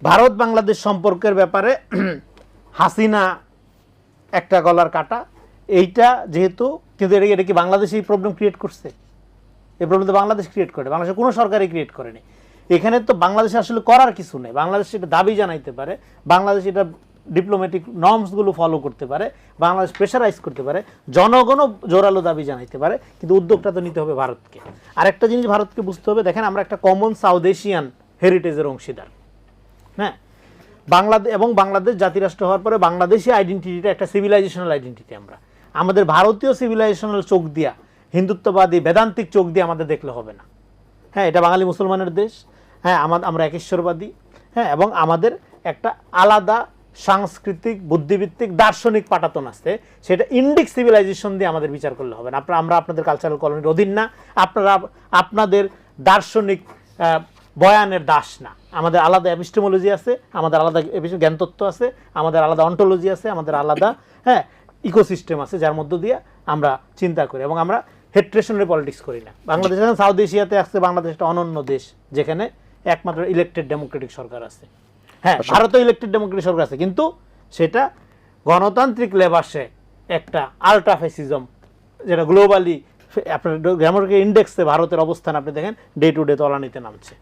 ভারত বাংলাদেশ সম্পর্কের ব্যাপারে হাসিনা একটা গলার কাটা, এইটা যেহেতু, কিন্তু এটা কি বাংলাদেশ এই প্রবলেম ক্রিয়েট করছে? এই প্রবলেম তো বাংলাদেশ ক্রিয়েট করে, বাংলাদেশের কোনো সরকারই ক্রিয়েট করেনি। এখানে তো বাংলাদেশে আসলে করার কিছু নেই। বাংলাদেশ এটা দাবি জানাইতে পারে, বাংলাদেশ এটা ডিপ্লোম্যাটিক নর্মসগুলো ফলো করতে পারে, বাংলাদেশ প্রেশারাইজ করতে পারে, জনগণও জোরালো দাবি জানাইতে পারে, কিন্তু উদ্যোগটা তো নিতে হবে ভারতকে। আরেকটা জিনিস ভারতকে বুঝতে হবে, দেখেন আমরা একটা কমন সাউথ এশিয়ান হেরিটেজের অংশীদার। হ্যাঁ, বাংলাদেশ এবং বাংলাদেশ জাতিরাষ্ট্র হওয়ার পরে বাংলাদেশি আইডেন্টিটিটা একটা সিভিলাইজেশনাল আইডেন্টিটি। আমাদের ভারতীয় সিভিলাইজেশনাল চোখ দিয়া, হিন্দুত্ববাদী বেদান্তিক চোখ দিয়ে আমাদের দেখলে হবে না। হ্যাঁ, এটা বাঙালি মুসলমানের দেশ। হ্যাঁ, আমরা একেশ্বরবাদী। হ্যাঁ, এবং আমাদের একটা আলাদা সাংস্কৃতিক বুদ্ধিভিত্তিক দার্শনিক পাটাতন আছে, সেটা ইন্ডিক সিভিলাইজেশন দিয়ে আমাদের বিচার করলে হবে না। আমরা আপনাদের কালচারাল কলোনির অধীন না, আপনারা আপনাদের দার্শনিক বয়ানের দাস না। আমাদের আলাদা এপিস্টেমোলজি আছে, আমাদের আলাদা জ্ঞানতত্ত্ব আছে, আমাদের আলাদা অন্টোলজি আছে, আমাদের আলাদা ইকোসিস্টেম আছে, যার মধ্য দিয়ে আমরা চিন্তা করি, এবং আমরা হেট্রেশনারি পলিটিক্স করি না। বাংলাদেশ এখন সাউথ এশিয়াতে আসছে, বাংলাদেশ একটা অনন্য দেশ যেখানে একমাত্র ইলেক্টেড ডেমোক্রেটিক সরকার আছে। হ্যাঁ, ভারতেও ইলেক্টেড ডেমোক্রেটিক সরকার আছে, কিন্তু সেটা গণতান্ত্রিক লেবাসে একটা আল্ট্রা ফ্যাসিজম, যেটা গ্লোবালি আপনার ডেমোক্রেটিক ইন্ডেক্সে ভারতের অবস্থান আপনি দেখেন ডে টু ডে তলানিতে নামছে।